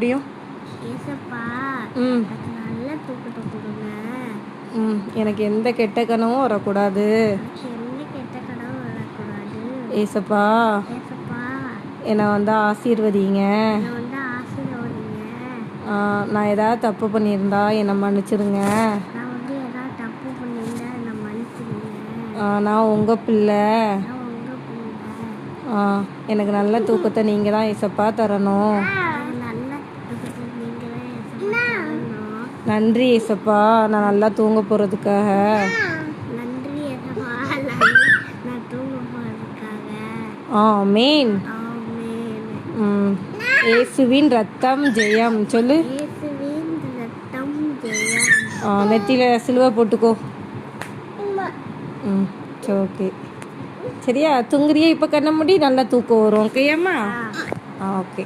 முடியும்? ஏசப்பா ம் நல்ல தூக்கத்தை கொடுங்க. ம் எனக்கு எந்த கெட்ட கனவும் வரக்கூடாது. எந்த கெட்ட கனவு வரக்கூடாது. ஏசப்பா ஏசப்பா என்னை வந்து ஆசீர்வதிங்க. என்னை ஆசீர்வதிங்க. நான் ஏதாவது தப்பு பண்ணியிருந்தா என்னை மன்னிச்சிடுங்க. நான் ஏதாவது தப்பு பண்ணியிருந்தா என்னை மன்னிச்சிடுங்க. நான் உங்கள் பிள்ளை. நான் உங்க பிள்ளை. எனக்கு நல்ல தூக்கத்தை நீங்கள் தான் ஏசப்பா தரணும். நல்ல தூக்கத்தை நீங்க தான் ஏசப்பா தரணும். நன்றி ஏசப்பா, நான் நல்லா தூங்க போகிறதுக்காக. நன்றி ஏசப்பா, நான் தூங்க போறதுக்காக. ஆமீன். ஆமென். இயேசுவின் ரத்தம் ஜெயம் சொல்லு. இயேசுவின் ரத்தம் ஜெயம். நெத்தியில் சிலுவை போட்டுக்கோ. சரி ஓகே. சரியா? தூங்குறியா? இப்போ கண்ண மூடி நல்லா தூக்கம் வரும். ஓகேயாம்மா? ஓகே.